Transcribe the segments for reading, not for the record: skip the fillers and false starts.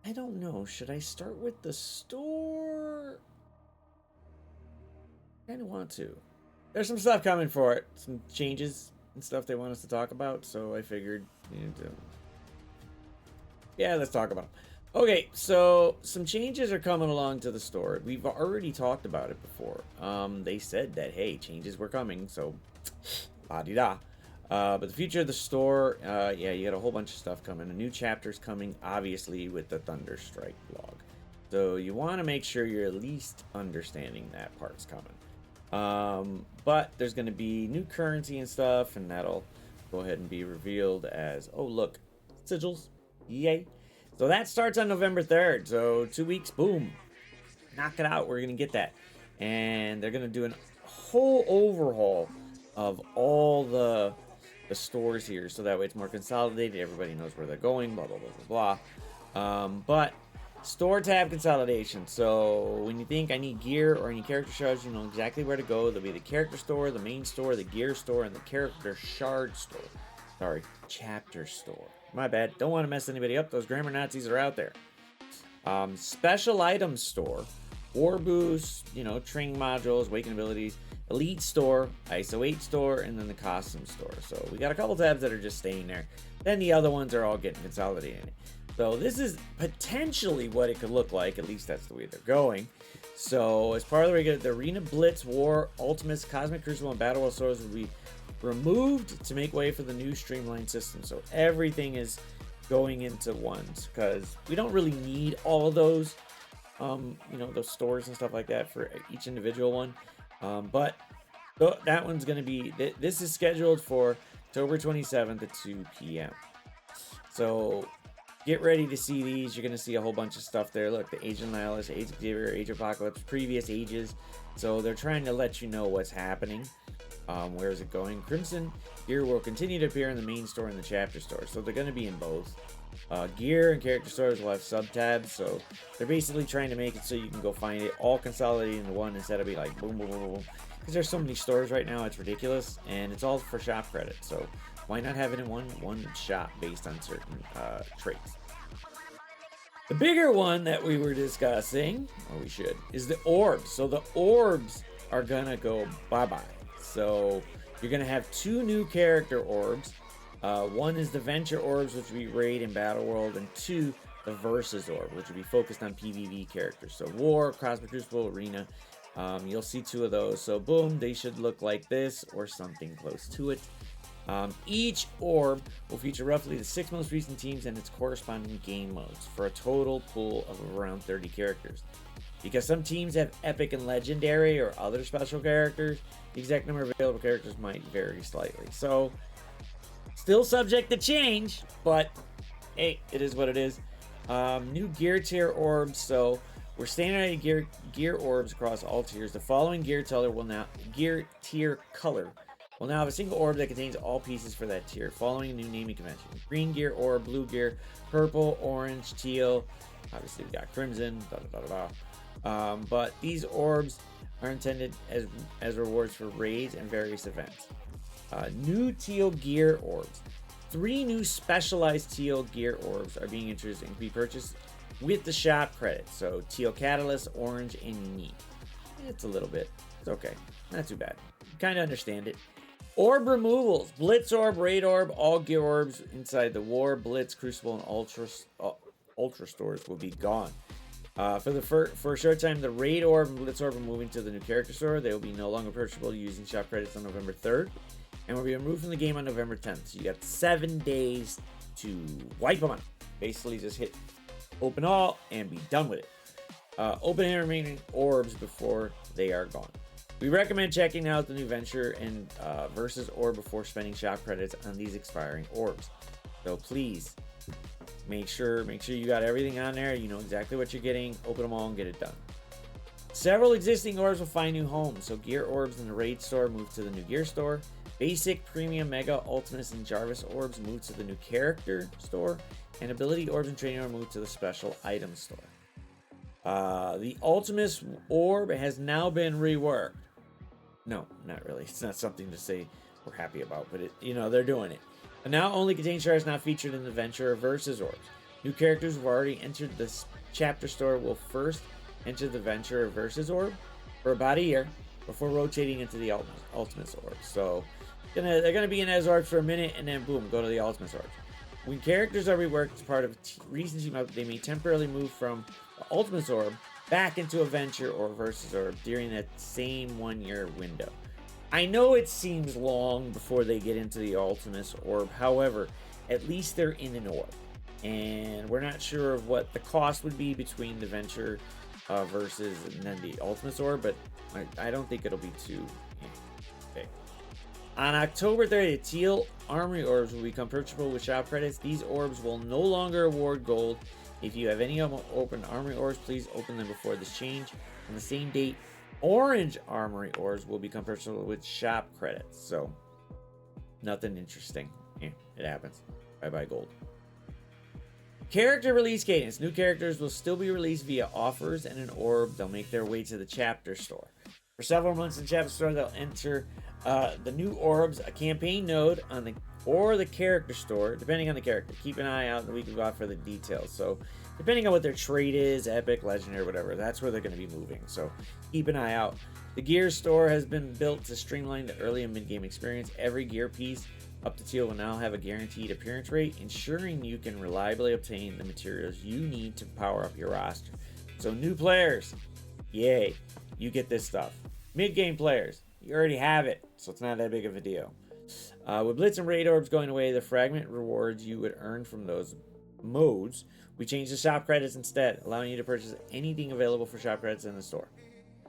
I don't know. Should I start with the store? I kind of want to. There's some stuff coming for it. Some changes and stuff they want us to talk about. So I figured, yeah, let's talk about them. Okay, so some changes are coming along to the store. We've already talked about it before. They said that, hey, changes were coming. So, la-di-da. But the future of the store, yeah, you got a whole bunch of stuff coming. A new chapter's coming, obviously, with the Thunderstrike blog. So you want to make sure you're at least understanding that part's coming. But there's going to be new currency and stuff, and that'll go ahead and be revealed as, oh, look, sigils. Yay. So that starts on November 3rd. So 2 weeks, boom. Knock it out. We're going to get that. And they're going to do a whole overhaul of all the stores here, so that way it's more consolidated. Everybody knows where they're going, blah, blah, blah, blah, blah. But store tab consolidation. So when you think I need gear or any character shards, you know exactly where to go. There'll be the character store, the main store, the gear store, and the character shard store. Sorry, chapter store. My bad. Don't want to mess anybody up. Those grammar Nazis are out there. Special items store, war boost, training modules, awakening abilities, elite store, ISO 8 store, and then the costume store. So we got a couple tabs that are just staying there. Then the other ones are all getting consolidated. So this is potentially what it could look like. At least that's the way they're going. So as part of the Arena Blitz, War, Ultimates, Cosmic Crucible, and Battle World stores will be removed to make way for the new streamlined system. So everything is going into ones, because we don't really need all of those, those stores and stuff like that for each individual one. But that one's going to be, this is scheduled for October 27th at 2 p.m. So get ready to see these. You're going to see a whole bunch of stuff there. Look, the Age of Nihilus, Age of Xavier, Age of Apocalypse, previous ages. So they're trying to let you know what's happening. Where is it going? Crimson gear will continue to appear in the main store and the chapter store. So they're going to be in both. Gear and character stores will have sub-tabs. So they're basically trying to make it so you can go find it all consolidated into one instead of be like boom, boom, boom, boom. Because there's so many stores right now, it's ridiculous. And it's all for shop credit. So why not have it in one shop based on certain traits? The bigger one that we were discussing, or we should, is the orbs. So the orbs are going to go bye-bye. So you're going to have 2 new character orbs. One is the Venture orbs, which will be raid in Battle World, and 2, the Versus orb, which will be focused on PvP characters. So War, Cosmic Crucible, Arena. You'll see 2 of those. So boom, they should look like this or something close to it. Each orb will feature roughly the 6 most recent teams and its corresponding game modes for a total pool of around 30 characters. Because some teams have epic and legendary or other special characters, the exact number of available characters might vary slightly. So, still subject to change, but hey, it is what it is. New gear tier orbs. So, we're standardizing gear orbs across all tiers. The following gear tier color will now have a single orb that contains all pieces for that tier, following a new naming convention. Green gear orb, blue gear, purple, orange, teal. Obviously, we got crimson. But these orbs are intended as rewards for raids and various events. New teal gear orbs. 3 new specialized teal gear orbs are being introduced and can be purchased with the shop credit. So teal catalyst, orange, and unique. It's a little bit. It's okay. Not too bad. Kind of understand it. Orb removals. Blitz orb, raid orb, all gear orbs inside the War, Blitz, Crucible, and Ultra stores will be gone. For a short time, the Raid Orb and Blitz Orb are moving to the new character store. They will be no longer purchasable using shop credits on November 3rd, and will be removed from the game on November 10th. So you got 7 days to wipe them out. Basically, just hit open all and be done with it. Open any remaining orbs before they are gone. We recommend checking out the new Venture and Versus Orb before spending shop credits on these expiring orbs. So please, Make sure you got everything on there. You know exactly what you're getting. Open them all and get it done. Several existing orbs will find new homes. So gear orbs in the raid store move to the new gear store. Basic, premium, mega, ultimates, and Jarvis orbs move to the new character store. And ability orbs and training orb move to the special item store. The Ultimates orb has now been reworked. No, not really. It's not something to say we're happy about, but they're doing it. And now only contain shards not featured in the Venture or Versus orbs. New characters who've already entered this chapter store will first enter the Venture Versus Orb for about a year before rotating into the Ultimate Orb. So they're gonna be in Ez Orb for a minute and then boom, go to the Ultimate Orb. When characters are reworked as part of a recent team up, they may temporarily move from the Ultimate Orb back into a Venture or Versus Orb during that same 1 year window. I know it seems long before they get into the Ultimate Orb, however, at least they're in an orb. And we're not sure of what the cost would be between the Venture Versus and then the Ultimate Orb, but I don't think it'll be too big. On October 30th, teal armory orbs will become purchasable with shop credits. These orbs will no longer award gold. If you have any open armory orbs, please open them before this change. On the same date, orange armory orbs will become purchasable with shop credits. So, nothing interesting. Yeah, it happens. Bye-bye gold. Character release cadence. New characters will still be released via offers and an orb. They'll make their way to the chapter store. For several months in chapter store, they'll enter the new orbs, a campaign node on the character store, depending on the character. Keep an eye out in the weekly bot for the details. So, depending on what their trait is, epic, legendary, whatever, that's where they're going to be moving. So, keep an eye out. The gear store has been built to streamline the early and mid-game experience. Every gear piece up to teal will now have a guaranteed appearance rate, ensuring you can reliably obtain the materials you need to power up your roster. So, new players, yay, you get this stuff. Mid-game players, you already have it, so it's not that big of a deal. With Blitz and Raid Orbs going away, the fragment rewards you would earn from those modes, we changed the shop credits instead, allowing you to purchase anything available for shop credits in the store.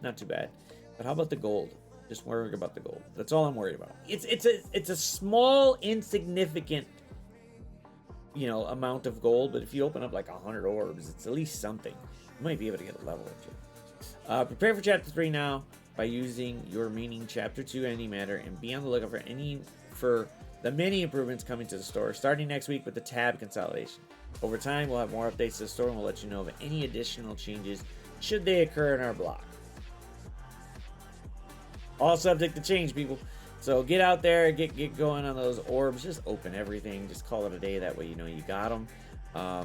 Not too bad. But how about the gold? Just worrying about the gold. That's all I'm worried about. It's a small, insignificant, amount of gold, but if you open up like 100 orbs, it's at least something. You might be able to get a level or two. Prepare for Chapter 3 now by using your remaining Chapter 2 antimatter and be on the lookout for the many improvements coming to the store, starting next week with the tab consolidation. Over time, we'll have more updates to the store and we'll let you know of any additional changes should they occur in our blog. All subject to change, people. So get out there, get going on those orbs. Just open everything. Just call it a day. That way you know you got them.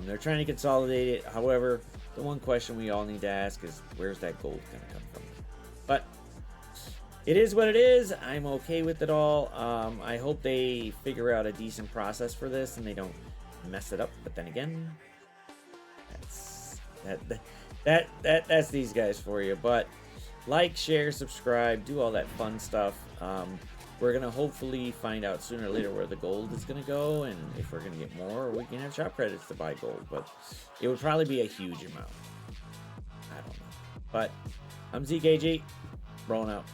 They're trying to consolidate it. However, the one question we all need to ask is, where's that gold going to come from? But it is what it is. I'm okay with it all. I hope they figure out a decent process for this and they don't mess it up. But then again, that's these guys for you. But like, share, subscribe, do all that fun stuff. We're gonna hopefully find out sooner or later where the gold is gonna go, and if we're gonna get more, we can have shop credits to buy gold. But it would probably be a huge amount. I don't know. But I'm ZKG, rolling out.